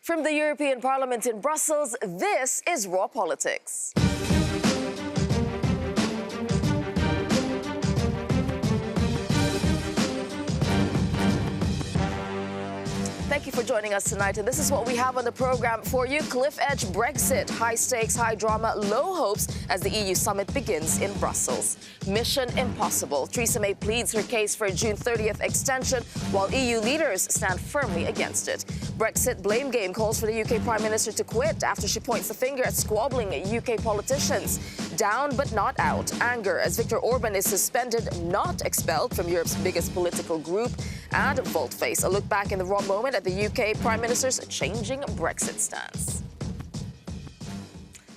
From the European Parliament in Brussels, this is Raw Politics. Thank you for joining us tonight, and this is what we have on the program for you. Cliff edge Brexit, high stakes, high drama, low hopes as the EU summit begins in Brussels. Mission impossible. Theresa May pleads her case for a June 30th extension, while EU leaders stand firmly against it. Brexit blame game calls for the UK Prime Minister to quit after she points the finger at squabbling UK politicians. Down but not out. Anger as Viktor Orban is suspended, not expelled from Europe's biggest political group. And volte-face, a look back in the raw moment at the UK Prime Minister's changing Brexit stance.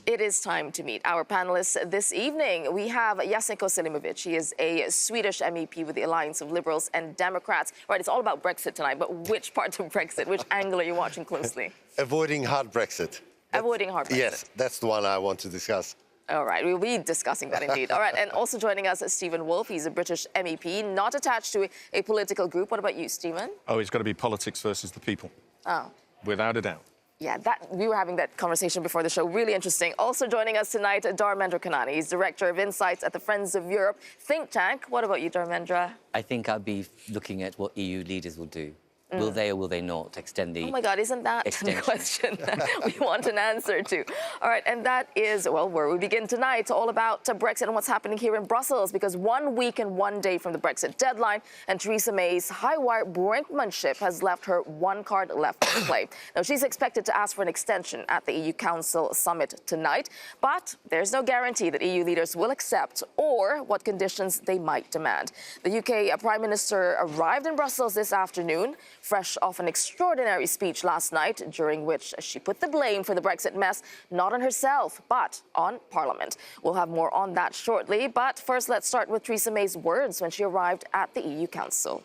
It is time to meet our panelists this evening. We have Jasenko Selimovic. He is a Swedish MEP with the Alliance of Liberals and Democrats. Right, it's all about Brexit tonight, but which part of Brexit, which angle are you watching closely? Avoiding hard Brexit. Avoiding hard Brexit. Yes, that's the one I want to discuss. All right, we'll be discussing that indeed. All right, and also joining us is Stephen Wolfe. He's a British MEP, not attached to a political group. What about you, Stephen? Oh, it's got to be politics versus the people. Oh. Without a doubt. Yeah, we were having that conversation before the show. Really interesting. Also joining us tonight, Dharmendra Kanani. He's Director of Insights at the Friends of Europe think tank. What about you, Dharmendra? I think I'll be looking at what EU leaders will do. Will they or will they not extend the... Oh, my God, isn't that the question that we want an answer to? All right, and that is, well, where we begin tonight, all about Brexit and what's happening here in Brussels, because 1 week and 1 day from the Brexit deadline, and Theresa May's high-wire brinkmanship has left her one card left to play. Now, she's expected to ask for an extension at the EU Council summit tonight, but there's no guarantee that EU leaders will accept or what conditions they might demand. The UK Prime Minister arrived in Brussels this afternoon, fresh off an extraordinary speech last night, during which she put the blame for the Brexit mess not on herself, but on Parliament. We'll have more on that shortly, but first let's start with Theresa May's words when she arrived at the EU Council.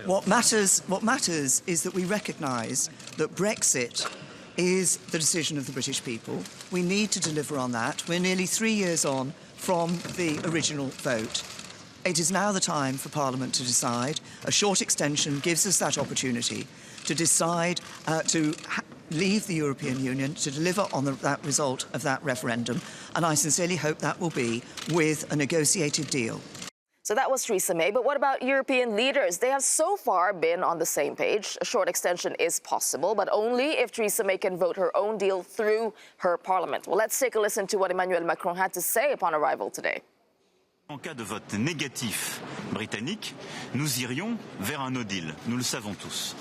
What matters is that we recognise that Brexit is the decision of the British people. We need to deliver on that. We're nearly 3 years on from the original vote. It is now the time for Parliament to decide. A short extension gives us that opportunity to decide to leave the European Union, to deliver on that result of that referendum. And I sincerely hope that will be with a negotiated deal. So that was Theresa May. But what about European leaders? They have so far been on the same page. A short extension is possible, but only if Theresa May can vote her own deal through her Parliament. Well, let's take a listen to what Emmanuel Macron had to say upon arrival today. En cas de vote négatif britannique, nous irions vers un no deal. Nous le savons tous.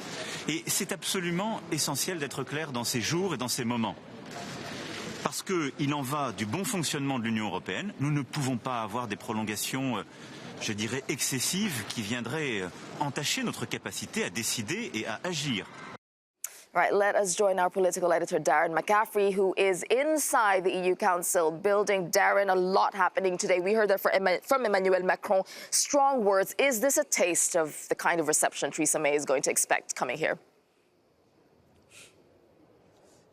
Et c'est absolument essentiel d'être clair dans ces jours et dans ces moments. Parce qu'il en va du bon fonctionnement de l'Union européenne. Nous ne pouvons pas avoir des prolongations, je dirais, excessives qui viendraient entacher notre capacité à décider et à agir. Right, let us join our political editor, Darren McCaffrey, who is inside the EU Council building. Darren, a lot happening today. We heard that from Emmanuel Macron. Strong words. Is this a taste of the kind of reception Theresa May is going to expect coming here?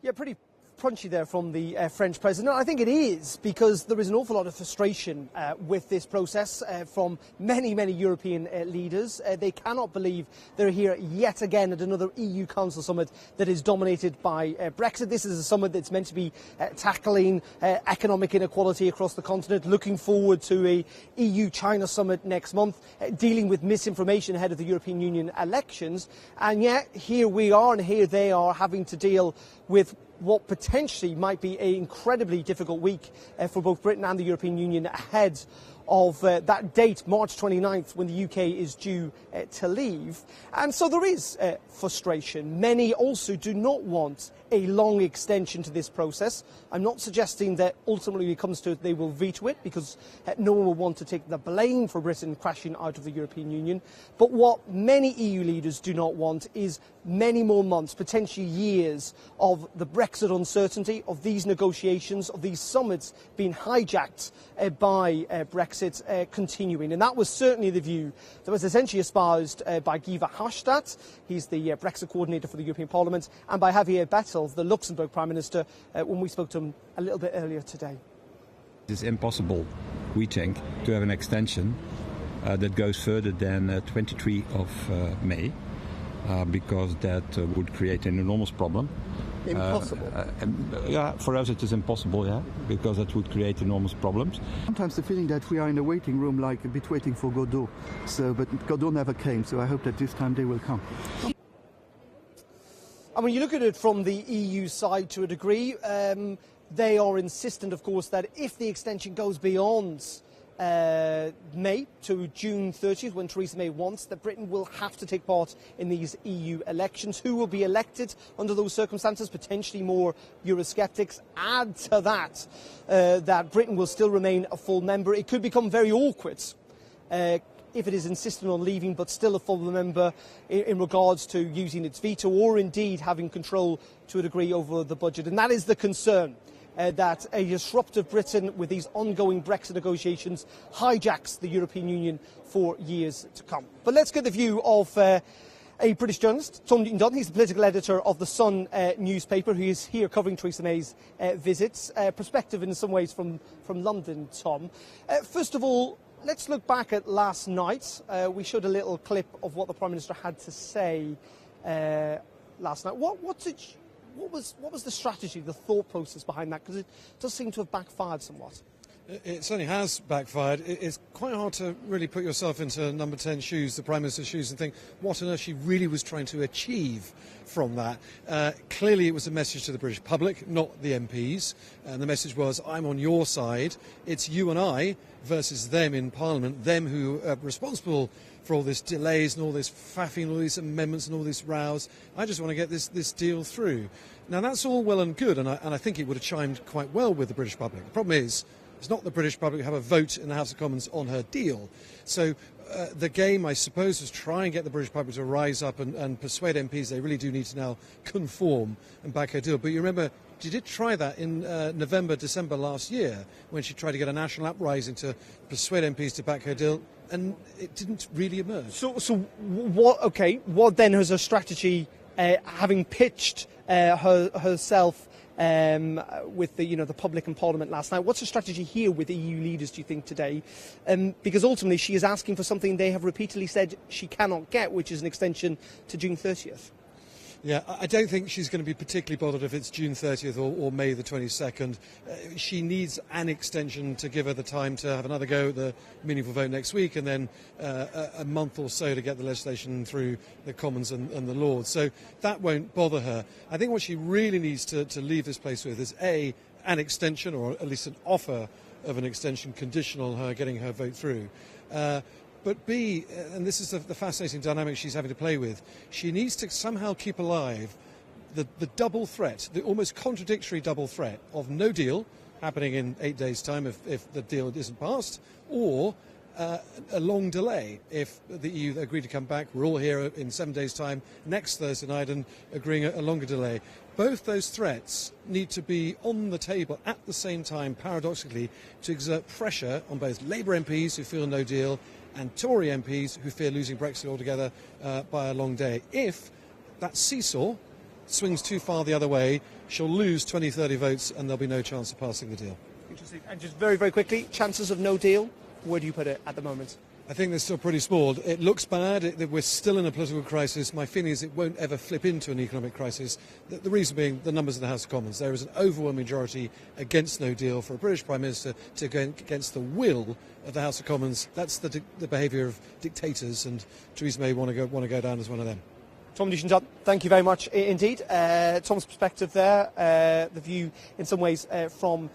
Yeah, pretty punchy there from the French president. I think it is, because there is an awful lot of frustration with this process from many European leaders. They cannot believe they're here yet again at another EU Council summit that is dominated by Brexit. This is a summit that's meant to be tackling economic inequality across the continent, looking forward to a EU-China summit next month, dealing with misinformation ahead of the European Union elections. And yet here we are, and here they are having to deal with what potentially might be an incredibly difficult week for both Britain and the European Union ahead of that date, March 29th, when the UK is due to leave. And so there is frustration. Many also do not want a long extension to this process. I'm not suggesting that ultimately when it comes to it, they will veto it, because no one will want to take the blame for Britain crashing out of the European Union. But what many EU leaders do not want is many more months, potentially years, of the Brexit uncertainty, of these negotiations, of these summits being hijacked by Brexit continuing. And that was certainly the view that was essentially espoused by Guy Verhofstadt. He's the Brexit coordinator for the European Parliament, and by Javier Bettel, the Luxembourg Prime Minister, when we spoke to him a little bit earlier today. It's impossible, we think, to have an extension that goes further than 23 of May. because that would create an enormous problem. Impossible. Yeah, for us it is impossible, yeah, because that would create enormous problems. Sometimes the feeling that we are in a waiting room, like a bit waiting for Godot. But Godot never came, so I hope that this time they will come. I mean, you look at it from the EU side to a degree. They are insistent, of course, that if the extension goes beyond May to June 30th, when Theresa May wants, that Britain will have to take part in these EU elections. Who will be elected under those circumstances? Potentially more Eurosceptics. Add to that that Britain will still remain a full member. It could become very awkward if it is insistent on leaving but still a full member in regards to using its veto or indeed having control to a degree over the budget. And that is the concern. That a disruptive Britain with these ongoing Brexit negotiations hijacks the European Union for years to come. But let's get the view of a British journalist, Tom Newton-Dunn. He's the political editor of The Sun newspaper, who is here covering Theresa May's visits. Perspective in some ways from London, Tom. First of all, let's look back at last night. We showed a little clip of what the Prime Minister had to say last night. What was the strategy, the thought process behind that? Because it does seem to have backfired somewhat. It certainly has backfired. It's quite hard to really put yourself into number 10 shoes, the Prime Minister's shoes, and think what on earth she really was trying to achieve from that. Clearly it was a message to the British public, not the MPs. And the message was, I'm on your side. It's you and I versus them in Parliament, them who are responsible for all this delays and all this faffing and all these amendments and all these rows. I just want to get this deal through. Now, that's all well and good, and I think it would have chimed quite well with the British public. The problem is, it's not the British public who have a vote in the House of Commons on her deal. So the game, I suppose, was try and get the British public to rise up and persuade MPs they really do need to now conform and back her deal. But you remember, she did try that in November, December last year, when she tried to get a national uprising to persuade MPs to back her deal, and it didn't really emerge. So what? Okay, what then is her strategy? Having pitched herself with the public and Parliament last night, what's the strategy here with EU leaders, do you think, today? Because ultimately she is asking for something they have repeatedly said she cannot get, which is an extension to June 30th. Yeah, I don't think she's going to be particularly bothered if it's June 30th or May the 22nd. She needs an extension to give her the time to have another go at the meaningful vote next week, and then a month or so to get the legislation through the Commons and the Lords. So that won't bother her. I think what she really needs to leave this place with is an extension, or at least an offer of an extension conditional on her getting her vote through. But B, and this is the fascinating dynamic she's having to play with, she needs to somehow keep alive the double threat, the almost contradictory double threat of no deal happening in 8 days' time if the deal isn't passed, or a long delay if the EU agree to come back. We're all here in 7 days' time next Thursday night and agreeing a longer delay. Both those threats need to be on the table at the same time, paradoxically, to exert pressure on both Labour MPs who feel no deal and Tory MPs who fear losing Brexit altogether by a long day. If that seesaw swings too far the other way, she'll lose 20, 30 votes and there'll be no chance of passing the deal. Interesting. And just very, very quickly, chances of no deal, where do you put it at the moment? I think they're still pretty small. It looks bad. We're still in a political crisis. My feeling is it won't ever flip into an economic crisis. The reason being the numbers in the House of Commons. There is an overwhelming majority against no deal for a British Prime Minister to go against the will of the House of Commons. That's the behaviour of dictators, and Theresa May want to go down as one of them. Tom Newton-Dunn, thank you very much indeed. Tom's perspective there, the view in some ways from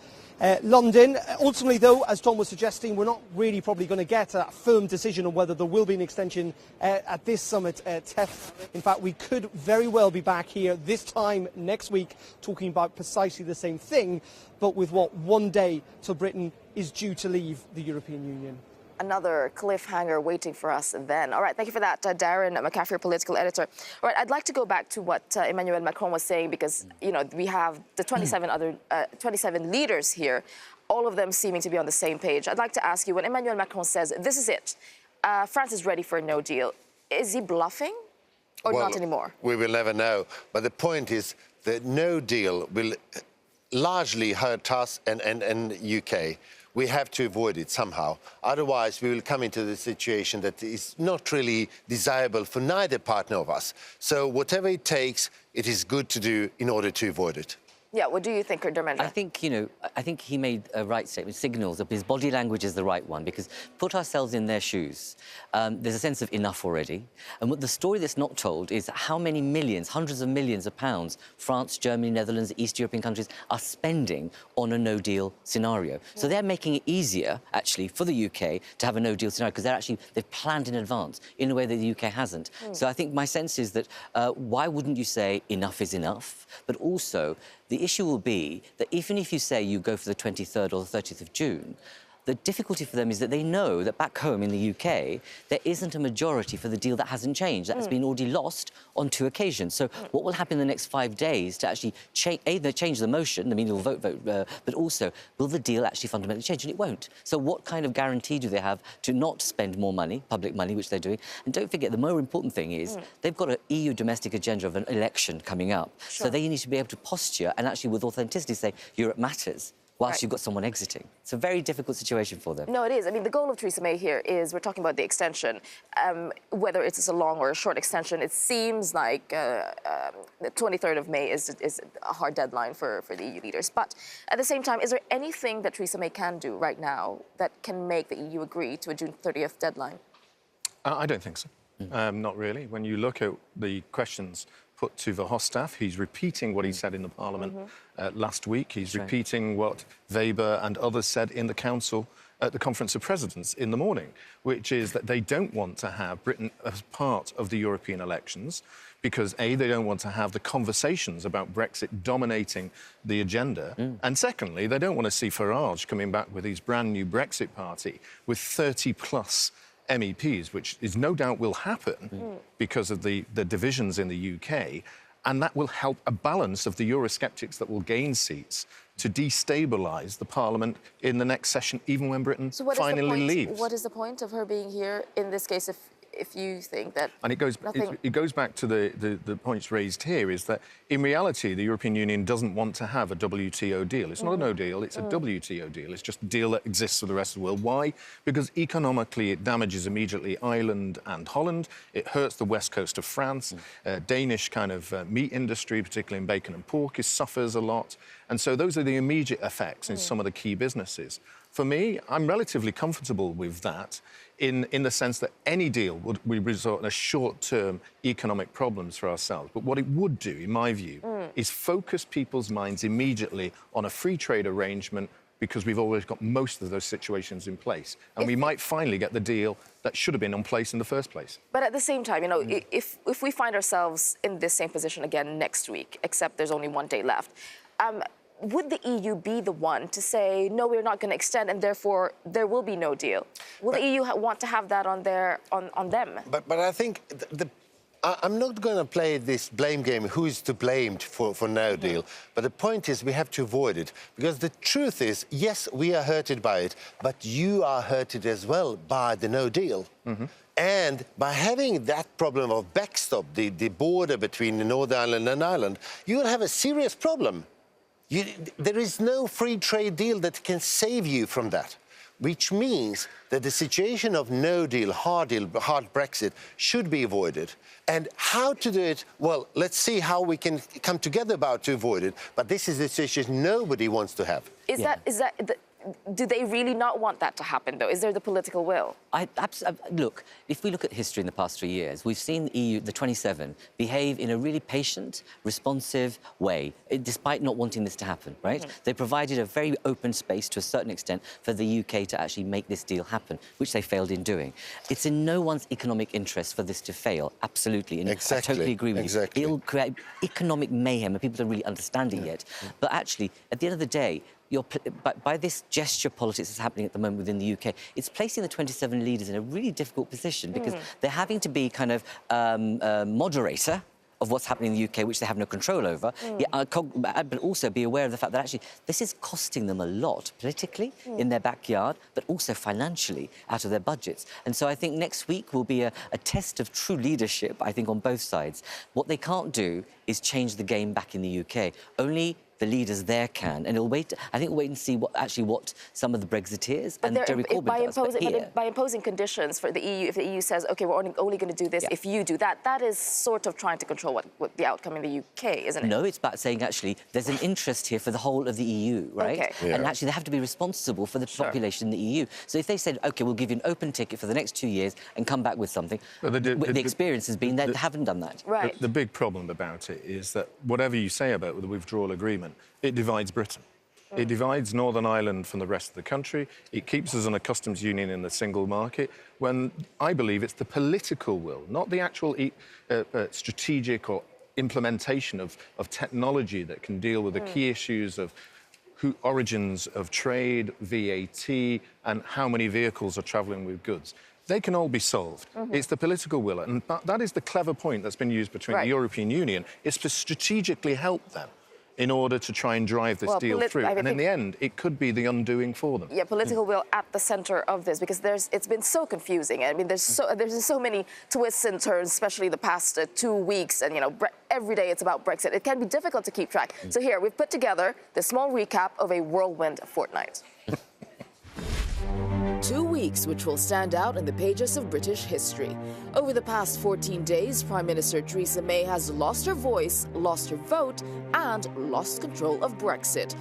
London. Ultimately, though, as Tom was suggesting, we're not really probably going to get a firm decision on whether there will be an extension at this summit, TEF. In fact, we could very well be back here this time next week talking about precisely the same thing, but with what, 1 day till Britain is due to leave the European Union. Another cliffhanger waiting for us then. All right, thank you for that, Darren McCaffrey, political editor. All right, I'd like to go back to what Emmanuel Macron was saying, because, we have the 27 leaders here, all of them seeming to be on the same page. I'd like to ask you, when Emmanuel Macron says, this is it, France is ready for a no deal, is he bluffing or not anymore? We will never know. But the point is that no deal will largely hurt us and UK. we have to avoid it somehow. Otherwise, we will come into the situation that is not really desirable for neither partner of us. So whatever it takes, it is good to do in order to avoid it. Yeah, what do you think, Dharmendra? I think, I think he made a right statement, signals that his body language is the right one, because put ourselves in their shoes. There's a sense of enough already. And what the story that's not told is how many millions, hundreds of millions of pounds, France, Germany, Netherlands, East European countries are spending on a no-deal scenario. So they're making it easier, actually, for the UK to have a no-deal scenario, because they've planned in advance in a way that the UK hasn't. So I think my sense is that why wouldn't you say enough is enough? But also, the issue will be that even if you say you go for the 23rd or the 30th of June, the difficulty for them is that they know that back home in the UK, there isn't a majority for the deal that hasn't changed. That's been already lost on 2 occasions. So what will happen in the next 5 days to actually either change the motion, I mean, they'll vote, but also, will the deal actually fundamentally change? And it won't. So what kind of guarantee do they have to not spend more money, public money, which they're doing? And don't forget, the more important thing is they've got an EU domestic agenda of an election coming up. Sure. So they need to be able to posture and actually with authenticity say, Europe matters, whilst you've got someone exiting. It's a very difficult situation for them. No, it is. I mean, the goal of Theresa May here is, we're talking about the extension, whether it's a long or a short extension. It seems like the 23rd of May is a hard deadline for the EU leaders. But at the same time, is there anything that Theresa May can do right now that can make the EU agree to a June 30th deadline? I don't think so. Not really. When you look at the questions put to Verhofstadt, he's repeating what he said in the Parliament last week. He's repeating what Weber and others said in the Council at the Conference of Presidents in the morning, which is that they don't want to have Britain as part of the European elections because, A, they don't want to have the conversations about Brexit dominating the agenda, and secondly, they don't want to see Farage coming back with his brand new Brexit party with 30-plus MEPs, which is no doubt will happen because of the divisions in the UK, and that will help a balance of the Eurosceptics that will gain seats to destabilise the Parliament in the next session, even when Britain finally leaves. What is the point of her being here in this case if you think that... And it goes back to the points raised here, is that in reality the European Union doesn't want to have a WTO deal. It's not a no deal, it's a WTO deal. It's just a deal that exists for the rest of the world. Why? Because economically it damages immediately Ireland and Holland. It hurts the west coast of France. Danish kind of meat industry, particularly in bacon and pork, suffers a lot. And so those are the immediate effects in some of the key businesses. For me, I'm relatively comfortable with that in the sense that any deal would result in a short-term economic problems for ourselves. But what it would do, in my view, is focus people's minds immediately on a free trade arrangement, because we've always got most of those situations in place. And we might finally get the deal that should have been in place in the first place. But at the same time, if we find ourselves in this same position again next week, except there's only 1 day left, would the EU be the one to say, no, we're not going to extend, and therefore there will be no deal? Will the EU want to have that on them? But I think I'm not going to play this blame game, who is to blame for no deal. But the point is we have to avoid it. Because the truth is, yes, we are hurted by it, but you are hurted as well by the no deal. And by having that problem of backstop, the border between Northern Ireland and Ireland, you will have a serious problem. There is no free trade deal that can save you from that, which means that the situation of no deal, hard Brexit, should be avoided. And how to do it, well, let's see how we can come together to avoid it. But this is a situation nobody wants to have. Do they really not want that to happen, though? Is there the political will? Look, if we look at history in the past 3 years, we've seen the EU, the 27, behave in a really patient, responsive way, despite not wanting this to happen, right? They provided a very open space, to a certain extent, for the UK to actually make this deal happen, which they failed in doing. It's in no one's economic interest for this to fail, absolutely. And I totally agree with you. It'll create economic mayhem, and people don't really understand it yet. But actually, at the end of the day, by this gesture politics that's happening at the moment within the UK, it's placing the 27 leaders in a really difficult position, because they're having to be kind of moderator of what's happening in the UK, which they have no control over, but also be aware of the fact that actually this is costing them a lot politically in their backyard, but also financially out of their budgets. And so I think next week will be a test of true leadership, I think, on both sides. What they can't do is change the game back in the UK. Only the leaders there can. And I think we'll wait and see what some of the Brexiteers and Jeremy Corbyn does. By imposing conditions for the EU, if the EU says, OK, we're only going to do this if you do that, that is sort of trying to control what the outcome in the UK, isn't it? No, it's about saying, actually, there's an interest here for the whole of the EU, right? Okay. And actually, they have to be responsible for the population in the EU. So if they said, OK, we'll give you an open ticket for the next 2 years and come back with something, the experience has been that they haven't done that. Right. The big problem about it is that whatever you say about the withdrawal agreement, it divides Britain. It divides Northern Ireland from the rest of the country. It keeps us in a customs union in the single market, when I believe it's the political will, not the actual strategic or implementation of technology that can deal with the key issues of origins of trade, VAT, and how many vehicles are travelling with goods. They can all be solved. It's the political will. And that is the clever point that's been used between the European Union, is to strategically help them in order to try and drive this deal through. And in the end, it could be the undoing for them. Yeah, political will at the centre of this, because it's been so confusing. I mean, there's so many twists and turns, especially the past 2 weeks. And, you know, every day it's about Brexit. It can be difficult to keep track. So here, we've put together this small recap of a whirlwind fortnight. 2 weeks which will stand out in the pages of British history. Over the past 14 days, Prime Minister Theresa May has lost her voice, lost her vote, and lost control of Brexit.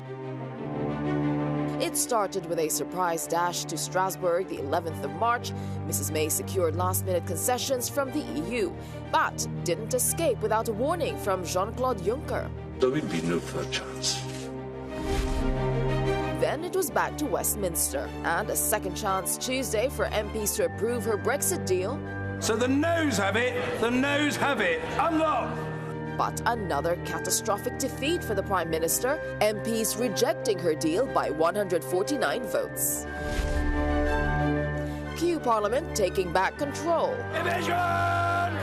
It started with a surprise dash to Strasbourg the 11th of March. Mrs. May secured last-minute concessions from the EU, but didn't escape without a warning from Jean-Claude Juncker. There will be no third chance. Then it was back to Westminster, and a second chance Tuesday for MPs to approve her Brexit deal. So the noes have it, unlock! But another catastrophic defeat for the Prime Minister, MPs rejecting her deal by 149 votes. Kew Parliament taking back control. Division!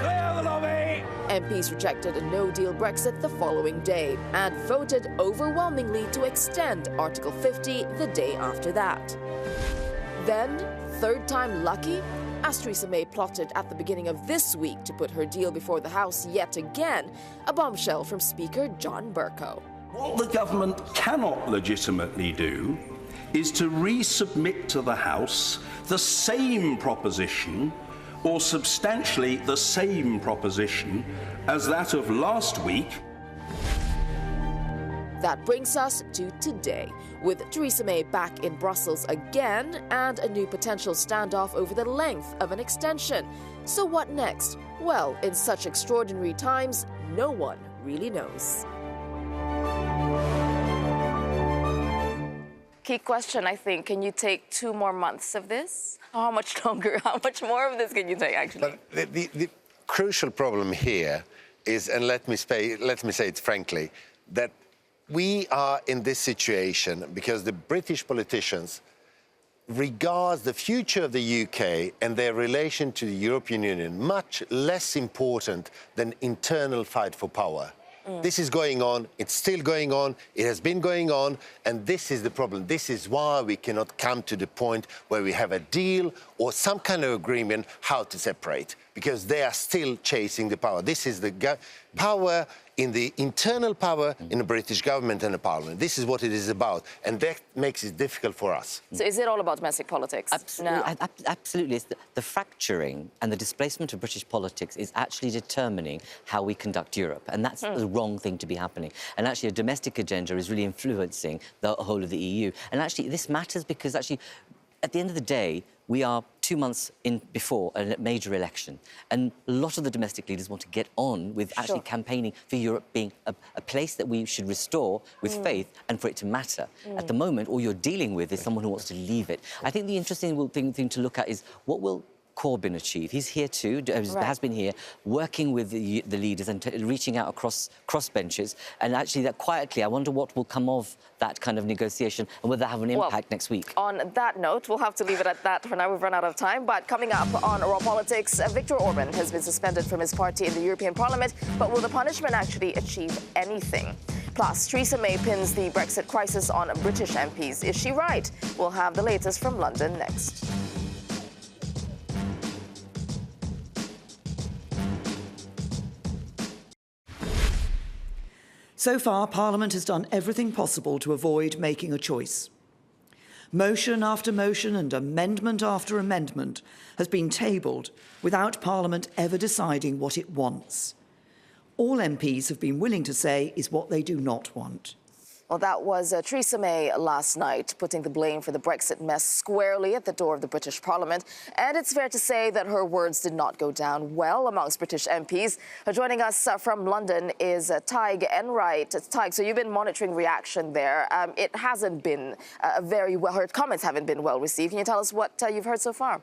Clear the lobby! MPs rejected a no-deal Brexit the following day and voted overwhelmingly to extend Article 50 the day after that. Then, third time lucky, as Theresa May plotted at the beginning of this week to put her deal before the House yet again, a bombshell from Speaker John Bercow. What the government cannot legitimately do is to resubmit to the House the same proposition, or substantially the same proposition, as that of last week. That brings us to today, with Theresa May back in Brussels again and a new potential standoff over the length of an extension. So what next? Well, in such extraordinary times, no one really knows. Key question, I think. Can you take 2 more months of this? How much longer? How much more of this can you take, actually? But the crucial problem here is, and let me say it frankly, that we are in this situation because the British politicians regard the future of the UK and their relation to the European Union much less important than internal fight for power. This is going on, it's still going on, it has been going on, and this is the problem. This is why we cannot come to the point where we have a deal or some kind of agreement how to separate, because they are still chasing the power. This is the power in the internal power in the British government and the parliament. This is what it is about, and that makes it difficult for us. So is it all about domestic politics? Absolutely. Absolutely. It's the fracturing and the displacement of British politics is actually determining how we conduct Europe, and that's the wrong thing to be happening. And actually, a domestic agenda is really influencing the whole of the EU. And actually, this matters because actually, at the end of the day, we are 2 months in before a major election, and a lot of the domestic leaders want to get on with actually campaigning for Europe being a place that we should restore with faith and for it to matter. At the moment, all you're dealing with is someone who wants to leave it. I think the interesting thing to look at is what will Corbyn achieve. He's here too, has been here, working with the leaders and reaching out across crossbenches. And actually, that quietly, I wonder what will come of that kind of negotiation and whether that have an impact next week. On that note, we'll have to leave it at that for now. We've run out of time. But coming up on Raw Politics, Viktor Orban has been suspended from his party in the European Parliament. But will the punishment actually achieve anything? Plus, Theresa May pins the Brexit crisis on British MPs. Is she right? We'll have the latest from London next. So far, Parliament has done everything possible to avoid making a choice. Motion after motion and amendment after amendment has been tabled without Parliament ever deciding what it wants. All MPs have been willing to say is what they do not want. Well, that was Theresa May last night, putting the blame for the Brexit mess squarely at the door of the British Parliament. And it's fair to say that her words did not go down well amongst British MPs. Joining us from London is Tig Enright. Tig, so you've been monitoring reaction there. It hasn't been very well, her comments haven't been well received. Can you tell us what you've heard so far?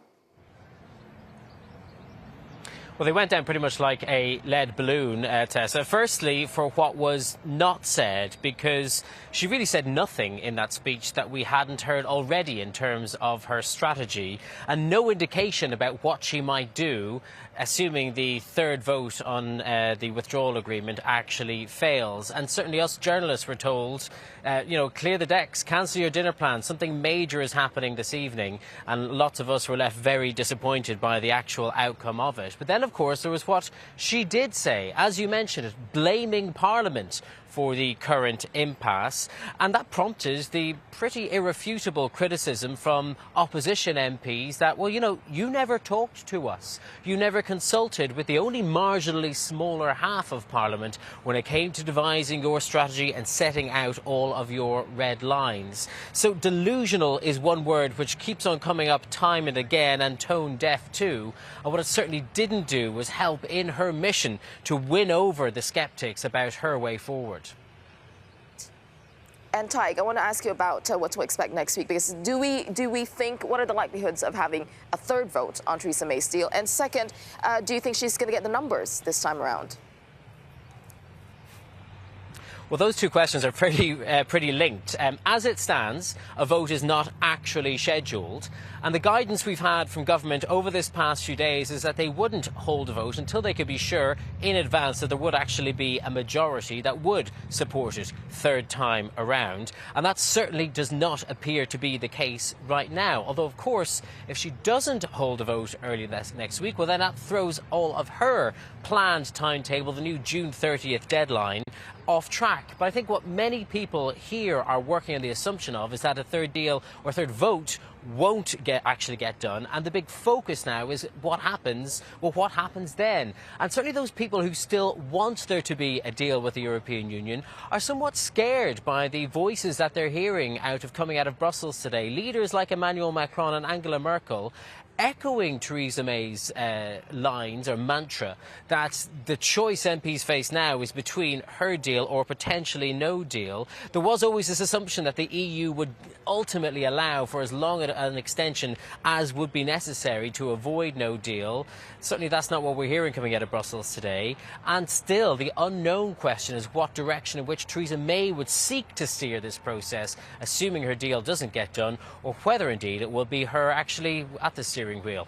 Well, they went down pretty much like a lead balloon, Tessa. Firstly, for what was not said, because she really said nothing in that speech that we hadn't heard already in terms of her strategy, and no indication about what she might do, assuming the third vote on the withdrawal agreement actually fails. And certainly us journalists were told, clear the decks, cancel your dinner plans, something major is happening this evening, and lots of us were left very disappointed by the actual outcome of it. But then, of course, there was what she did say, as you mentioned, blaming Parliament for the current impasse, and that prompted the pretty irrefutable criticism from opposition MPs that, well, you never talked to us. You never consulted with the only marginally smaller half of Parliament when it came to devising your strategy and setting out all of your red lines. So delusional is one word which keeps on coming up time and again, and tone deaf too. And what it certainly didn't do was help in her mission to win over the sceptics about her way forward. And Tig, I want to ask you about what to expect next week, because do we think, what are the likelihoods of having a third vote on Theresa May's deal? And second, do you think she's going to get the numbers this time around? Well, those two questions are pretty linked. As it stands, a vote is not actually scheduled. And the guidance we've had from government over this past few days is that they wouldn't hold a vote until they could be sure in advance that there would actually be a majority that would support it third time around. And that certainly does not appear to be the case right now. Although, of course, if she doesn't hold a vote early next week, well, then that throws all of her planned timetable, the new June 30th deadline, off track. But I think what many people here are working on the assumption of is that a third deal or third vote won't actually get done, and the big focus now is what happens. Well, what happens then? And certainly those people who still want there to be a deal with the European Union are somewhat scared by the voices that they're hearing coming out of Brussels today. Leaders like Emmanuel Macron and Angela Merkel echoing Theresa May's lines or mantra that the choice MPs face now is between her deal or potentially no deal. There was always this assumption that the EU would ultimately allow for as long an extension as would be necessary to avoid no deal. Certainly that's not what we're hearing coming out of Brussels today. And still, the unknown question is what direction in which Theresa May would seek to steer this process, assuming her deal doesn't get done, or whether indeed it will be her actually at the steering wheel.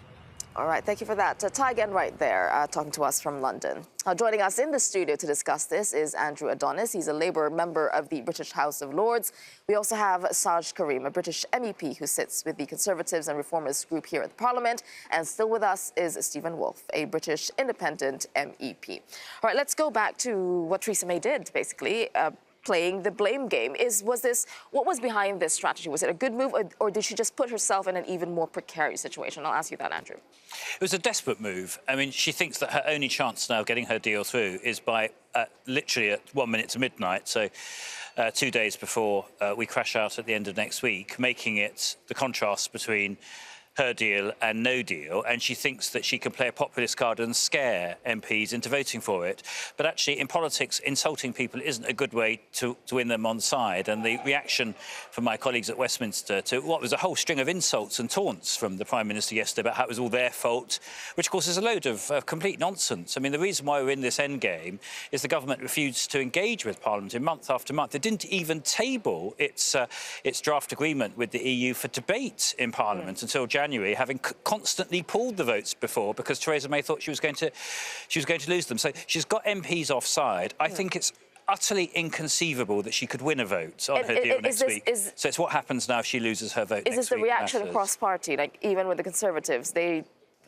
All right, thank you for that. Tig Enright there, talking to us from London. Joining us in the studio to discuss this is Andrew Adonis. He's a Labour member of the British House of Lords. We also have Saj Karim, a British MEP who sits with the Conservatives and Reformers group here at the Parliament. And still with us is Stephen Wolfe, a British independent MEP. All right, let's go back to what Theresa May did, basically. Playing the blame game. What was behind this strategy? Was it a good move, or did she just put herself in an even more precarious situation? I'll ask you that, Andrew. It was a desperate move. I mean, she thinks that her only chance now of getting her deal through is by literally at 1 minute to midnight, so 2 days before we crash out at the end of next week, making it the contrast between her deal and no deal, and she thinks that she can play a populist card and scare MPs into voting for it. But actually, in politics, insulting people isn't a good way to win them on side. And the reaction from my colleagues at Westminster to what was a whole string of insults and taunts from the Prime Minister yesterday about how it was all their fault, which, of course, is a load of complete nonsense. I mean, the reason why we're in this endgame is the government refused to engage with Parliament in month after month. It didn't even table its draft agreement with the EU for debate in Parliament until January, having constantly pulled the votes before because Theresa May thought she was going to lose them. So she's got MPs offside. I think it's utterly inconceivable that she could win a vote on her deal next week. So it's what happens now if she loses her vote next week. Is this the reaction across party, like even with the Conservatives,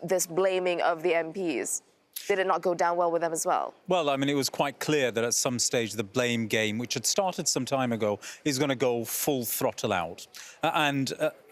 this blaming of the MPs? Did it not go down well with them as well? Well, I mean, it was quite clear that at some stage the blame game, which had started some time ago, is going to go full throttle out.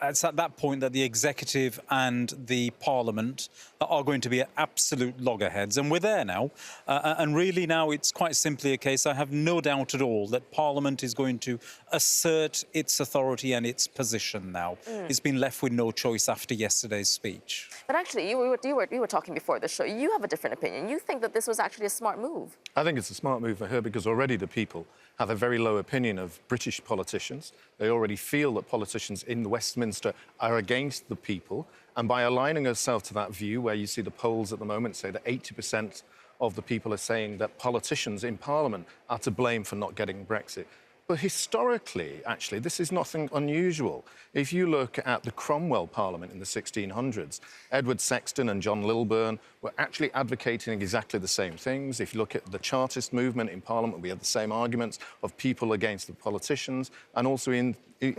It's at that point that the executive and the parliament are going to be at absolute loggerheads. And we're there now. And really now it's quite simply a case, I have no doubt at all, that parliament is going to assert its authority and its position now. It's been left with no choice after yesterday's speech. But actually, you were talking before the show. You have a different opinion. You think that this was actually a smart move. I think it's a smart move for her because already the people have a very low opinion of British politicians. They already feel that politicians in Westminster are against the people. And by aligning herself to that view, where you see the polls at the moment say that 80% of the people are saying that politicians in Parliament are to blame for not getting Brexit. But historically, actually, this is nothing unusual. If you look at the Cromwell Parliament in the 1600s, Edward Sexton and John Lilburne were actually advocating exactly the same things. If you look at the Chartist movement in Parliament, we had the same arguments of people against the politicians, and also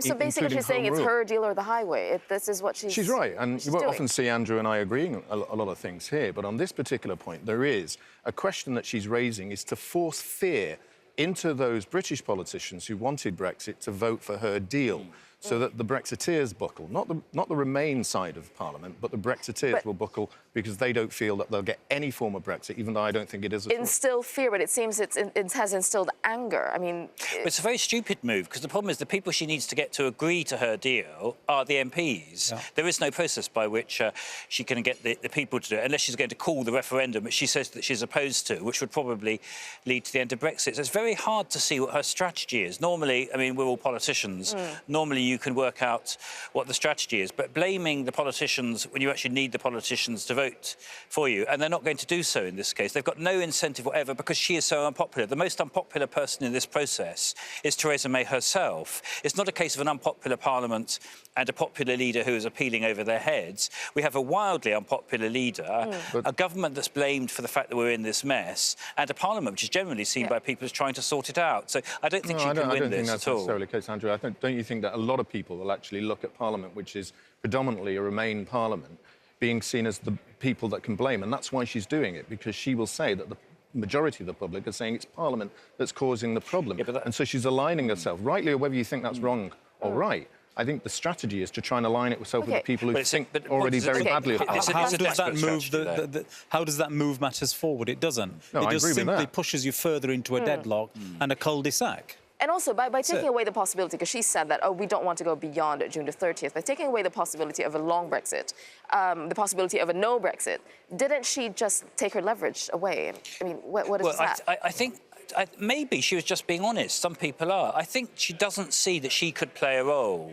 so basically she's saying it's her deal or the highway. This is what she's right, and you won't often see Andrew and I agreeing a lot of things here, but on this particular point, there is a question that she's raising is to force fear into those British politicians who wanted Brexit to vote for her deal, so that the Brexiteers buckle. Not the Remain side of Parliament, but the Brexiteers will buckle because they don't feel that they'll get any form of Brexit, even though I don't think it is at all. Instill fear, but it seems it has instilled anger. I mean... It's a very stupid move, because the problem is the people she needs to get to agree to her deal are the MPs. Yeah. There is no process by which she can get the people to do it, unless she's going to call the referendum, which she says that she's opposed to, which would probably lead to the end of Brexit. So it's very hard to see what her strategy is. Normally, I mean, we're all politicians. Normally, you can work out what the strategy is, but blaming the politicians when you actually need the politicians to vote for you, and they're not going to do so in this case. They've got no incentive whatever because she is so unpopular. The most unpopular person in this process is Theresa May herself. It's not a case of an unpopular parliament and a popular leader who is appealing over their heads. We have a wildly unpopular leader, a government that's blamed for the fact that we're in this mess, and a parliament which is generally seen by people as trying to sort it out. So I don't think she can win this at all. I don't think that's necessarily the case, Andrew. Don't you think that a lot of people will actually look at Parliament, which is predominantly a Remain Parliament, being seen as the people that can blame? And that's why she's doing it, because she will say that the majority of the public are saying it's Parliament that's causing the problem. And so she's aligning herself, rightly or whether you think that's wrong or right. I think the strategy is to try and align it herself with the people who think already very badly of Parliament. How does that move matters forward? It doesn't. No, it just simply pushes you further into a deadlock and a cul-de-sac. And also, by taking away the possibility, because she said that, we don't want to go beyond June the 30th, by taking away the possibility of a long Brexit, the possibility of a no Brexit, didn't she just take her leverage away? I mean, what is that? I think maybe she was just being honest. Some people are. I think she doesn't see that she could play a role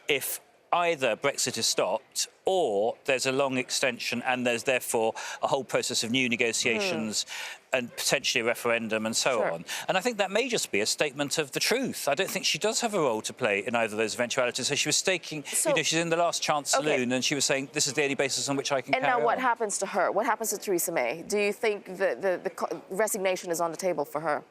if either Brexit is stopped or there's a long extension and there's therefore a whole process of new negotiations and potentially a referendum and so on. And I think that may just be a statement of the truth. I don't think she does have a role to play in either of those eventualities. So she was staking, you know, she's in the last chance saloon and she was saying, this is the only basis on which I can carry on. And now what happens to her? What happens to Theresa May? Do you think the resignation is on the table for her?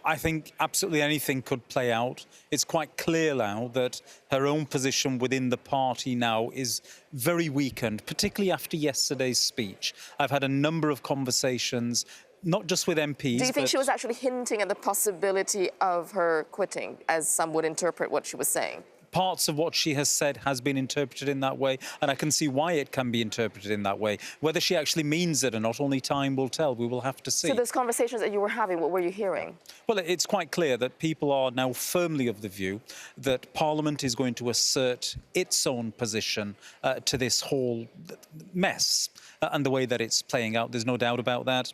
I think absolutely anything could play out. It's quite clear now that her own position within the party now is very weakened, particularly after yesterday's speech. I've had a number of conversations, not just with MPs. Do you think she was actually hinting at the possibility of her quitting, as some would interpret what she was saying? Parts of what she has said has been interpreted in that way, and I can see why it can be interpreted in that way. Whether she actually means it or not, only time will tell. We will have to see. So those conversations that you were having, what were you hearing? Well, it's quite clear that people are now firmly of the view that Parliament is going to assert its own position to this whole mess and the way that it's playing out. There's no doubt about that.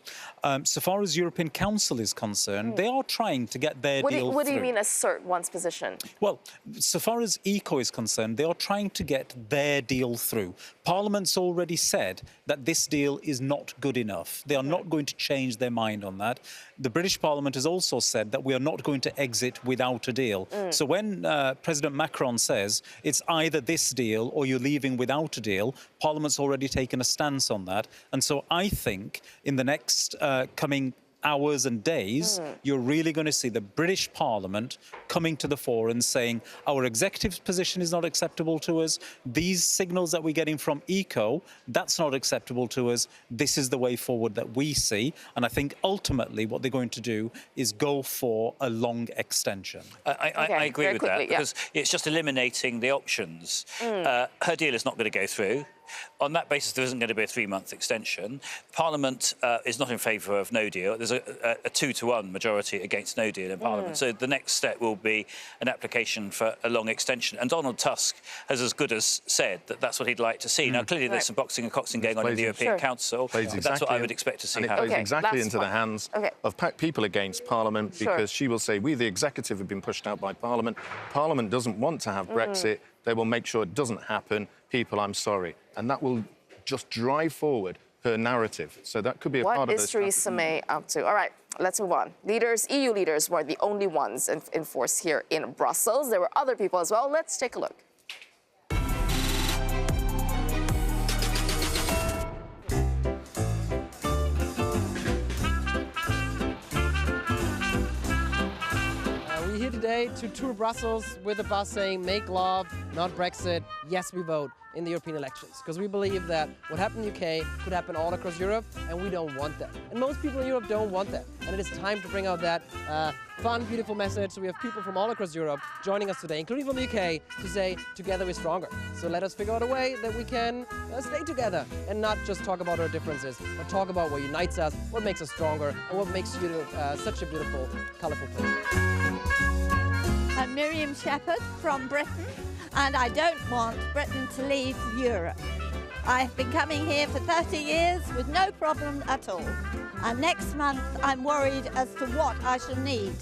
So far as European Council is concerned, they are trying to get their deal through. What do you mean assert one's position? Well, so far as ECO is concerned, they are trying to get their deal through. Parliament's already said that this deal is not good enough. They are not going to change their mind on that. The British Parliament has also said that we are not going to exit without a deal. So when President Macron says it's either this deal or you're leaving without a deal, Parliament's already taken a stance on that. And so I think in the next coming hours and days, you're really going to see the British Parliament coming to the fore and saying, our executive's position is not acceptable to us. These signals that we're getting from ECO, that's not acceptable to us. This is the way forward that we see. And I think ultimately what they're going to do is go for a long extension. I agree with that, because it's just eliminating the options. Her deal is not going to go through. On that basis, there isn't going to be a 3-month extension. Parliament is not in favour of no deal. There's a 2-to-1 majority against no deal in Parliament. So the next step will be an application for a long extension. And Donald Tusk has as good as said that that's what he'd like to see. Now, clearly, there's some boxing and coxing going on in the European Council. That's what I would expect to see happen. And it plays exactly into the hands of people against Parliament, because she will say, we, the executive, have been pushed out by Parliament. Parliament doesn't want to have Brexit. They will make sure it doesn't happen. People, I'm sorry. And that will just drive forward her narrative. So that could be a part of this. What is Theresa May up to? All right, let's move on. EU leaders weren't the only ones in force here in Brussels. There were other people as well. Let's take a look. We're here today to tour Brussels with a bus saying, make love, not Brexit. Yes, we vote in the European elections, because we believe that what happened in the UK could happen all across Europe, and we don't want that. And most people in Europe don't want that. And it is time to bring out that fun, beautiful message. So we have people from all across Europe joining us today, including from the UK, to say, together we're stronger. So let us figure out a way that we can stay together and not just talk about our differences, but talk about what unites us, what makes us stronger, and what makes Europe such a beautiful, colourful place. I'm Miriam Shepherd from Britain, and I don't want Britain to leave Europe. I've been coming here for 30 years with no problem at all. And next month I'm worried as to what I shall need.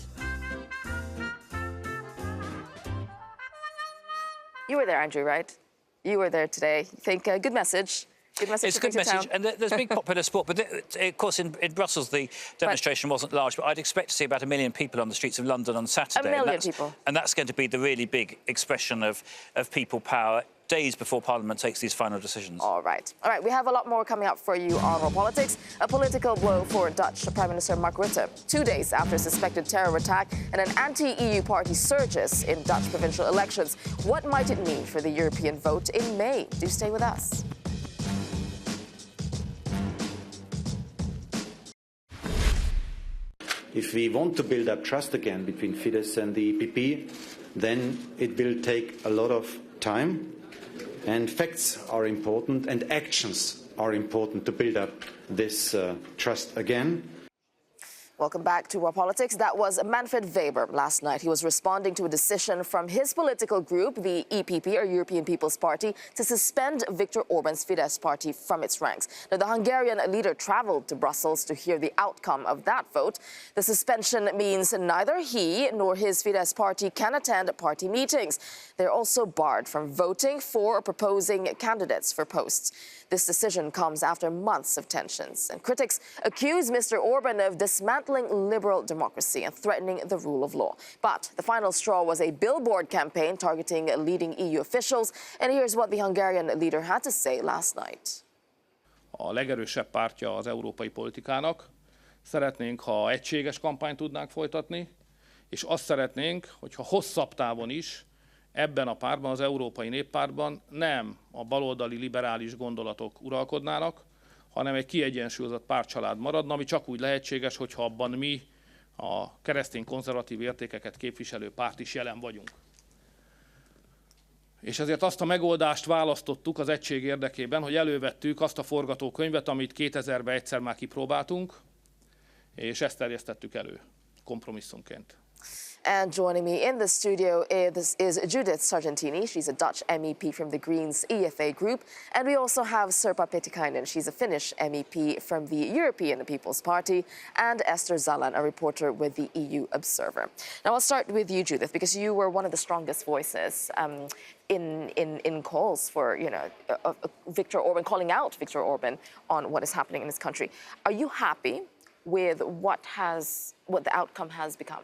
You were there, Andrew, right? You were there today. You think good message. Good message. It's a good message, and there's big popular support. But of course, in Brussels, the demonstration wasn't large. But I'd expect to see about 1 million people on the streets of London on Saturday. 1 million people. And that's going to be the really big expression of people power, days before Parliament takes these final decisions. All right. We have a lot more coming up for you on Raw Politics. A political blow for Dutch Prime Minister Mark Rutte. 2 days after a suspected terror attack and an anti-EU party surges in Dutch provincial elections. What might it mean for the European vote in May? Do stay with us. If we want to build up trust again between Fidesz and the EPP, then it will take a lot of time. And facts are important and actions are important to build up this trust again. Welcome back to Raw Politics. That was Manfred Weber last night. He was responding to a decision from his political group, the EPP, or European People's Party, to suspend Viktor Orban's Fidesz party from its ranks. Now, the Hungarian leader traveled to Brussels to hear the outcome of that vote. The suspension means neither he nor his Fidesz party can attend party meetings. They're also barred from voting for or proposing candidates for posts. This decision comes after months of tensions, and critics accuse Mr. Orban of dismantling liberal democracy and threatening the rule of law. But the final straw was a billboard campaign targeting leading EU officials, and here's what the Hungarian leader had to say last night. A legerősebb pártja az európai politikának. Szeretnénk, ha egységes kampányt tudnánk folytatni, és azt szeretnénk, hogyha hosszabb távon is ebben a pártban, az Európai Néppártban nem a baloldali liberális gondolatok uralkodnának, hanem egy kiegyensúlyozott pártcsalád maradna, ami csak úgy lehetséges, hogyha abban mi, a keresztény konzervatív értékeket képviselő párt is jelen vagyunk. És ezért azt a megoldást választottuk az egység érdekében, hogy elővettük azt a forgatókönyvet, amit 2000-ben egyszer már kipróbáltunk, és ezt terjesztettük elő kompromisszumként. And joining me in the studio is Judith Sargentini. She's a Dutch MEP from the Greens EFA group. And we also have Sirpa Pietikäinen. She's a Finnish MEP from the European People's Party. And Esther Zalan, a reporter with the EU Observer. Now, I'll start with you, Judith, because you were one of the strongest voices in calls for, Viktor Orban, calling out Viktor Orban on what is happening in his country. Are you happy with what the outcome has become?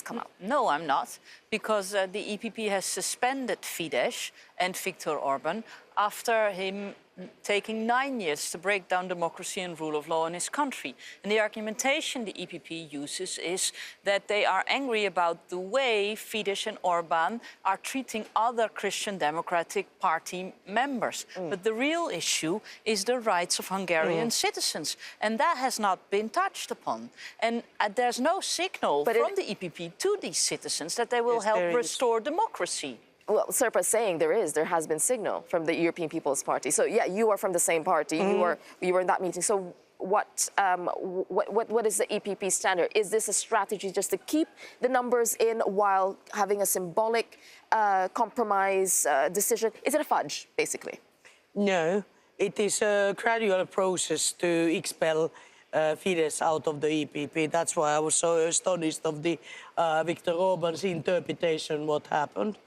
Come out? No, I'm not, because the EPP has suspended Fidesz and Viktor Orban after him taking 9 years to break down democracy and rule of law in his country. And the argumentation the EPP uses is that they are angry about the way Fidesz and Orban are treating other Christian Democratic Party members. But the real issue is the rights of Hungarian citizens. And that has not been touched upon. And there's no signal from the EPP to these citizens that they will help restore democracy. Well, Sirpa's saying there has been signal from the European People's Party. So yeah, you are from the same party. You were in that meeting. So what is the EPP standard? Is this a strategy just to keep the numbers in while having a symbolic compromise decision? Is it a fudge, basically? No, it is a gradual process to expel Fidesz out of the EPP. That's why I was so astonished of the Viktor Orban's interpretation what happened.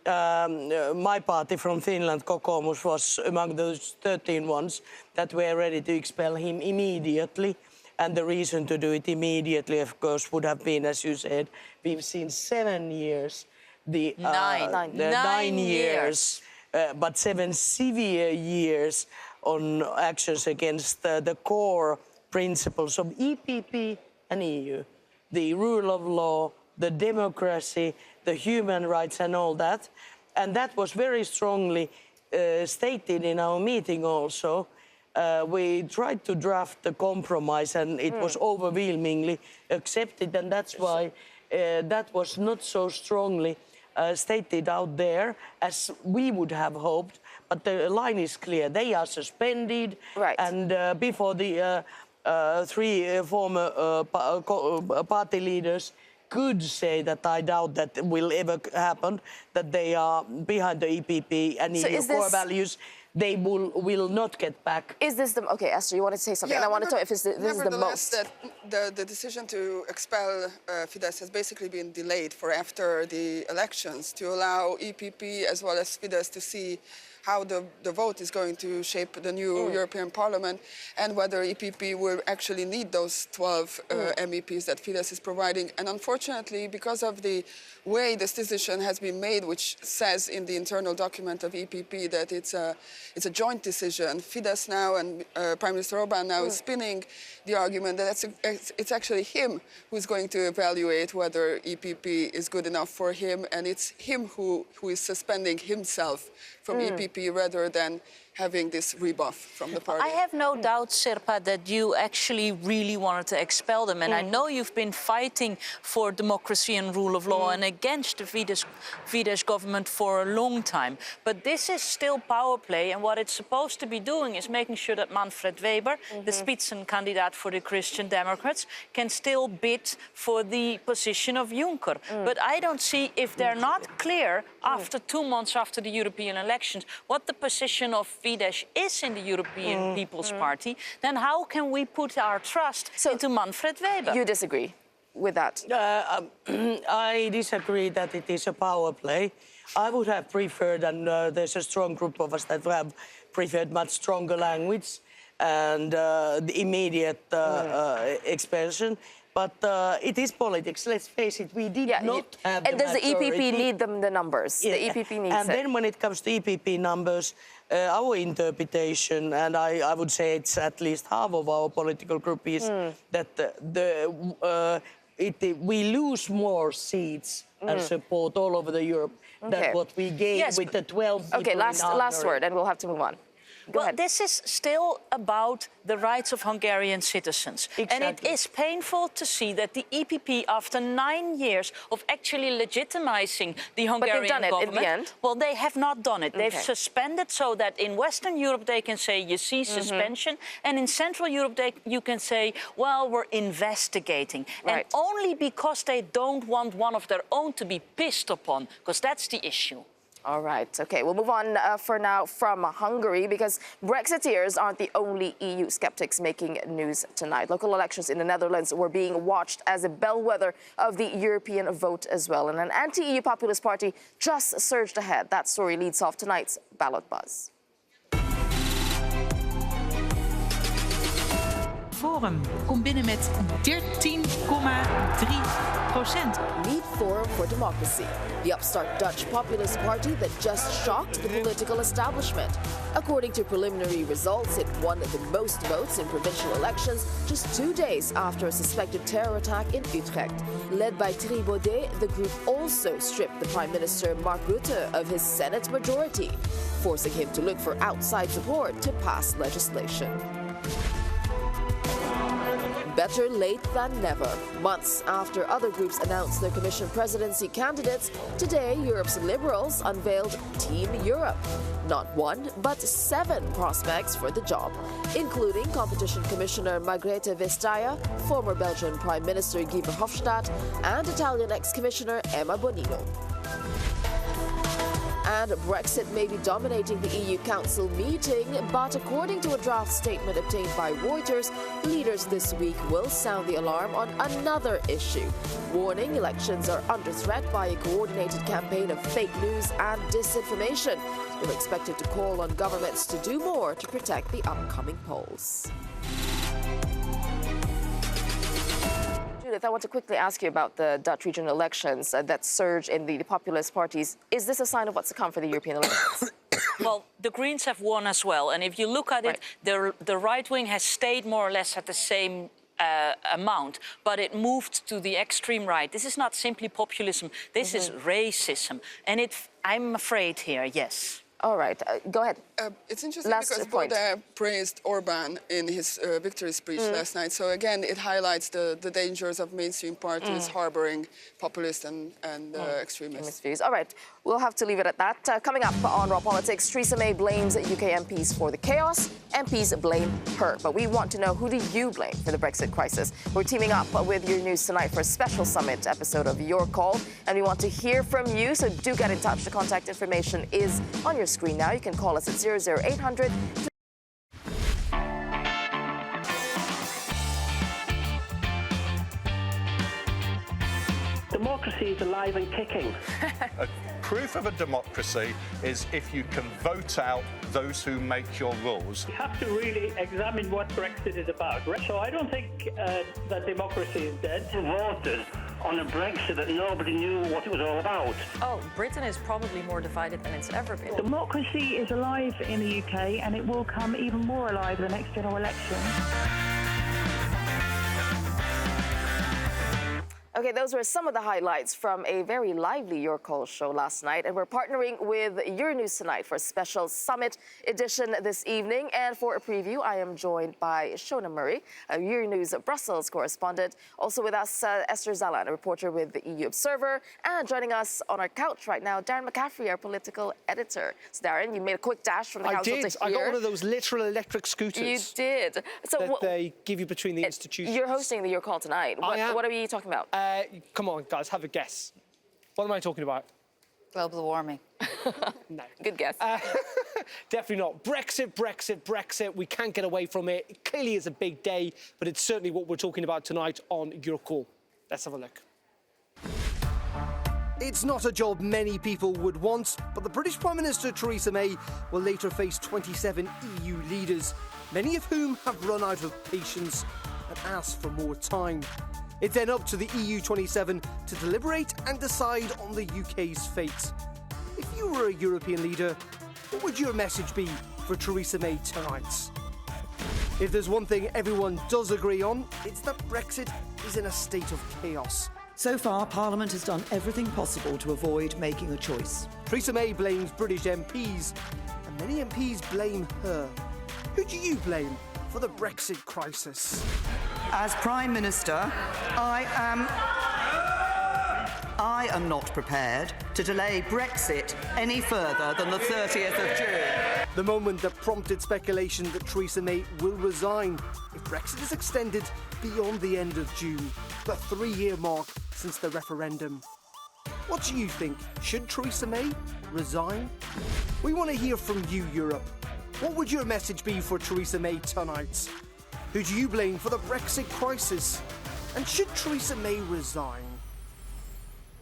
My party from Finland, Kokoomus, was among those 13 ones that were ready to expel him immediately. And the reason to do it immediately, of course, would have been, as you said, we've seen 7 years. Nine years. But 7 severe years on actions against the core principles of EPP and EU. The rule of law, the democracy, the human rights and all that. And that was very strongly stated in our meeting also. We tried to draft a compromise and it was overwhelmingly accepted, and that's why that was not so strongly stated out there as we would have hoped. But the line is clear. They are suspended. Right. And before the 3 former party leaders could say that I doubt that will ever happen, that they are behind the EPP and EU core values, they will not get back. Is this the... Okay, Esther, you want to say something? Yeah, and I want to know if this is the most... The decision to expel Fidesz has basically been delayed for after the elections to allow EPP as well as Fidesz to see how the vote is going to shape the new European Parliament and whether EPP will actually need those 12 MEPs that Fidesz is providing. And unfortunately, because of the way this decision has been made, which says in the internal document of EPP that it's a joint decision, Fidesz now and Prime Minister Orban now is spinning the argument that it's actually him who's going to evaluate whether EPP is good enough for him, and it's him who is suspending himself from EPP rather than having this rebuff from the party. I have no doubt, Sirpa, that you actually really wanted to expel them. And I know you've been fighting for democracy and rule of law and against the Fidesz government for a long time. But this is still power play. And what it's supposed to be doing is making sure that Manfred Weber, the Spitzenkandidat for the Christian Democrats, can still bid for the position of Juncker. But I don't see, if they're not clear after 2 months after the European elections, what the position of Fidesz is in the European People's Party, then how can we put our trust into Manfred Weber? You disagree with that? I disagree that it is a power play. I would have preferred, and there's a strong group of us that have preferred much stronger language and the immediate expansion. But it is politics. Let's face it, we did not have and the does the EPP majority. need the numbers? Yeah. The EPP needs and then when it comes to EPP numbers, our interpretation, and I would say it's at least half of our political group, is that we lose more seats and support all over the Europe than what we gained with the 12 people. Okay, last word, and we'll have to move on. Well, this is still about the rights of Hungarian citizens. And it is painful to see that the EPP, after 9 years of actually legitimizing the Hungarian government... in the end? Well, they have not done it. They've suspended so that in Western Europe they can say, you see, suspension. And in Central Europe you can say, well, we're investigating. And only because they don't want one of their own to be pissed upon, because that's the issue. All right. OK, we'll move on for now from Hungary, because Brexiteers aren't the only EU skeptics making news tonight. Local elections in the Netherlands were being watched as a bellwether of the European vote as well. And an anti-EU populist party just surged ahead. That story leads off tonight's Ballot Buzz. Forum komt binnen met 13,3%. Meet Forum for Democracy, the upstart Dutch populist party that just shocked the political establishment. According to preliminary results, it won the most votes in provincial elections just 2 days after a suspected terror attack in Utrecht. Led by Thierry Baudet, the group also stripped the Prime Minister Mark Rutte of his Senate majority, forcing him to look for outside support to pass legislation. Better late than never. Months after other groups announced their Commission presidency candidates, today Europe's Liberals unveiled Team Europe. Not 1, but 7 prospects for the job, including Competition Commissioner Margrethe Vestager, former Belgian Prime Minister Guy Verhofstadt, and Italian ex-Commissioner Emma Bonino. And Brexit may be dominating the EU Council meeting, but according to a draft statement obtained by Reuters, leaders this week will sound the alarm on another issue, warning elections are under threat by a coordinated campaign of fake news and disinformation. They're expected to call on governments to do more to protect the upcoming polls. Judith, I want to quickly ask you about the Dutch regional elections, that surge in the populist parties. Is this a sign of what's to come for the European elections? Well, the Greens have won as well. And if you look at it, the right wing has stayed more or less at the same amount, but it moved to the extreme right. This is not simply populism. This is racism. And I'm afraid here, yes. All right, go ahead. It's interesting because Baudet praised Orban in his victory speech last night. So again, it highlights the dangers of mainstream parties harboring populists and extremist views. All right, we'll have to leave it at that. Coming up on Raw Politics, Theresa May blames UK MPs for the chaos. MPs blame her. But we want to know, who do you blame for the Brexit crisis? We're teaming up with Euronews tonight for a special summit episode of Your Call. And we want to hear from you, so do get in touch. The contact information is on your screen now. You can call us at 00800. Democracy is alive and kicking. Proof of a democracy is if you can vote out those who make your rules. You have to really examine what Brexit is about. So I don't think that democracy is dead. Voted on a Brexit that nobody knew what it was all about. Oh, Britain is probably more divided than it's ever been. Democracy is alive in the UK, and it will come even more alive in the next general election. Okay, those were some of the highlights from a very lively Your Call show last night. And we're partnering with Euronews tonight for a special summit edition this evening. And for a preview, I am joined by Shona Murray, a Euronews Brussels correspondent. Also with us, Esther Zalan, a reporter with the EU Observer. And joining us on our couch right now, Darren McCaffrey, our political editor. So Darren, you made a quick dash from the council to here. I got one of those literal electric scooters. You did. So that they give you between the institutions. You're hosting the Your Call tonight. What are we talking about? Come on, guys, have a guess. What am I talking about? Global warming. No. Good guess. Definitely not. Brexit. We can't get away from it. It clearly is a big day, but it's certainly what we're talking about tonight on Your Call. Let's have a look. It's not a job many people would want, but the British Prime Minister Theresa May will later face 27 EU leaders, many of whom have run out of patience and asked for more time. It's then up to the EU27 to deliberate and decide on the UK's fate. If you were a European leader, what would your message be for Theresa May tonight? If there's one thing everyone does agree on, it's that Brexit is in a state of chaos. So far, Parliament has done everything possible to avoid making a choice. Theresa May blames British MPs, and many MPs blame her. Who do you blame for the Brexit crisis? As Prime Minister, I am not prepared to delay Brexit any further than the 30th of June. The moment that prompted speculation that Theresa May will resign if Brexit is extended beyond the end of June, the 3-year mark since the referendum. What do you think? Should Theresa May resign? We want to hear from you, Europe. What would your message be for Theresa May tonight? Who do you blame for the Brexit crisis? And should Theresa May resign?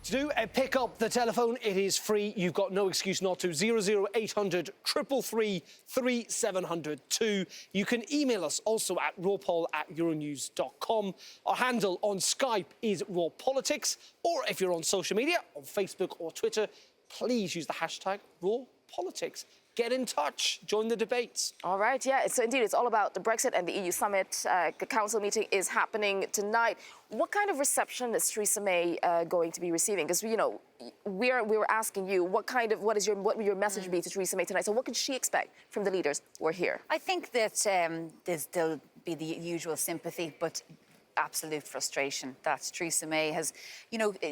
To do, pick up the telephone. It is free. You've got no excuse not to. 00800 333 3700 2. You can email us also at rawpoll@euronews.com. Our handle on Skype is rawpolitics. Or if you're on social media, on Facebook or Twitter, please use the hashtag rawpolitics. Get in touch. Join the debates. All right, yeah. So indeed, it's all about the Brexit and the EU summit. The council meeting is happening tonight. What kind of reception is Theresa May going to be receiving? Because we were asking you what will your message be to Theresa May tonight? So what could she expect from the leaders who are here? I think that there'll be the usual sympathy, but absolute frustration that Theresa May has,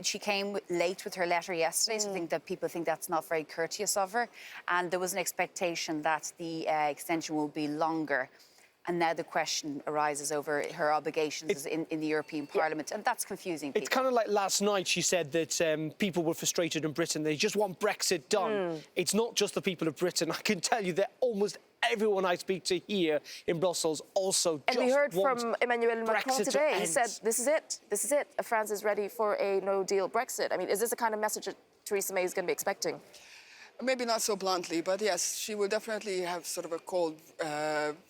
she came late with her letter yesterday, so I think that people think that's not very courteous of her. And there was an expectation that the extension will be longer. And now the question arises over her obligations in the European Parliament, and that's confusing people. It's kind of like last night she said that people were frustrated in Britain. They just want Brexit done. It's not just the people of Britain. I can tell you that almost everyone I speak to here in Brussels also and we heard from Emmanuel Macron today. He said, this is it. This is it. France is ready for a no-deal Brexit. I mean, is this the kind of message that Theresa May is going to be expecting? Maybe not so bluntly, but yes, she will definitely have sort of a cold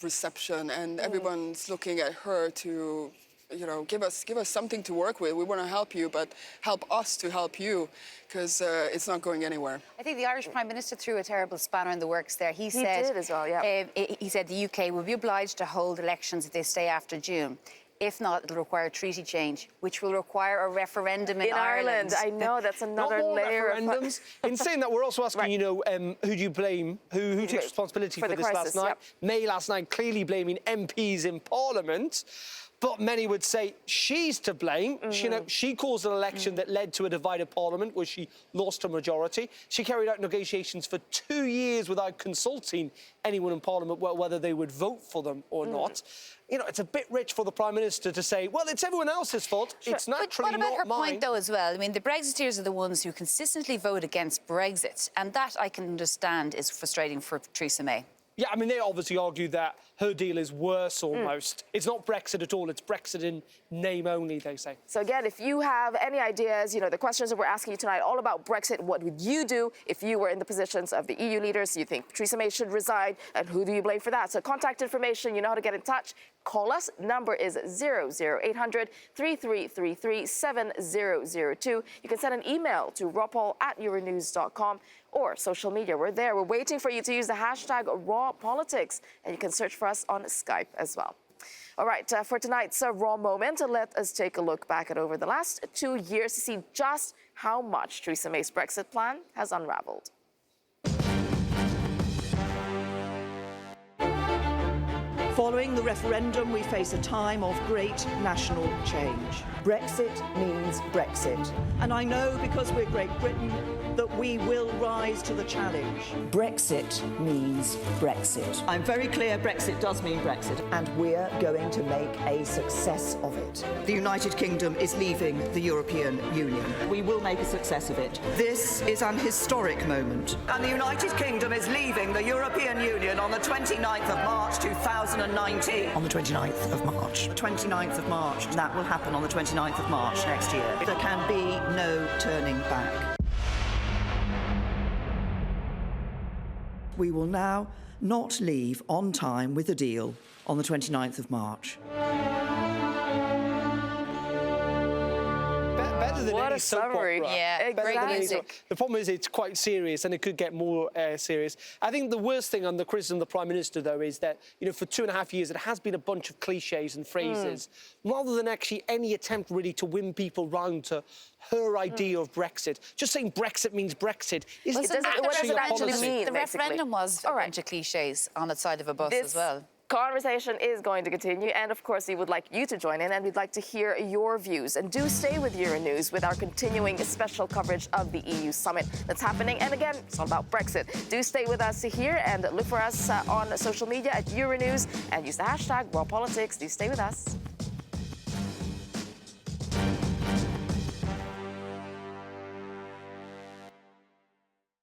reception, and everyone's looking at her to, give us something to work with. We want to help you, but help us to help you, because it's not going anywhere. I think the Irish Prime Minister threw a terrible spanner in the works there. He did as well, yeah. He said the UK will be obliged to hold elections if they stay after June. If not, it'll require treaty change, which will require a referendum in Ireland. I know, that's another layer of referendums. In saying that, we're also asking, who do you blame? Who takes responsibility for this crisis, last night? May last night clearly blaming MPs in Parliament. But many would say she's to blame. She caused an election that led to a divided parliament where she lost her majority. She carried out negotiations for 2 years without consulting anyone in parliament whether they would vote for them or not. It's a bit rich for the Prime Minister to say, well, it's everyone else's fault. Sure. It's naturally not mine. What about her point, though, as well? I mean, the Brexiteers are the ones who consistently vote against Brexit, and that I can understand is frustrating for Theresa May. Yeah, I mean, they obviously argue that her deal is worse almost. It's not Brexit at all. It's Brexit in name only, they say. So again, if you have any ideas, the questions that we're asking you tonight, all about Brexit, what would you do if you were in the positions of the EU leaders? You think Theresa May should resign, and who do you blame for that? So contact information, you know how to get in touch. Call us. Number is 00800 3333 7002. You can send an email to rawpoll@euronews.com or social media. We're there. We're waiting for you to use the hashtag #RawPolitics, and you can search for us on Skype as well. All right, for tonight's Raw Moment, let us take a look back at over the last 2 years to see just how much Theresa May's Brexit plan has unraveled. Following the referendum, we face a time of great national change. Brexit means Brexit. And I know, because we're Great Britain, that we will rise to the challenge. Brexit means Brexit. I'm very clear Brexit does mean Brexit. And we're going to make a success of it. The United Kingdom is leaving the European Union. We will make a success of it. This is an historic moment. And the United Kingdom is leaving the European Union on the 29th of March 2019. On the 29th of March. 29th of March. That will happen on the 29th of March next year. There can be no turning back. We will now not leave on time with a deal on the 29th of March. Better than What any a soap summary. opera. Yeah, Better great than any music. soap- The problem is it's quite serious, and it could get more serious. I think the worst thing on the criticism of the Prime Minister, though, is that, for 2.5 years, it has been a bunch of cliches and phrases, rather than actually any attempt really to win people round to her idea of Brexit. Just saying Brexit means Brexit isn't What does it actually mean? The basically? referendum was a bunch of cliches on the side of a bus as well. Conversation is going to continue, and of course we would like you to join in, and we'd like to hear your views. And do stay with Euronews with our continuing special coverage of the EU summit that's happening. And again, it's all about Brexit. Do stay with us here and look for us on social media at Euronews and use the hashtag #RawPolitics. Do stay with us.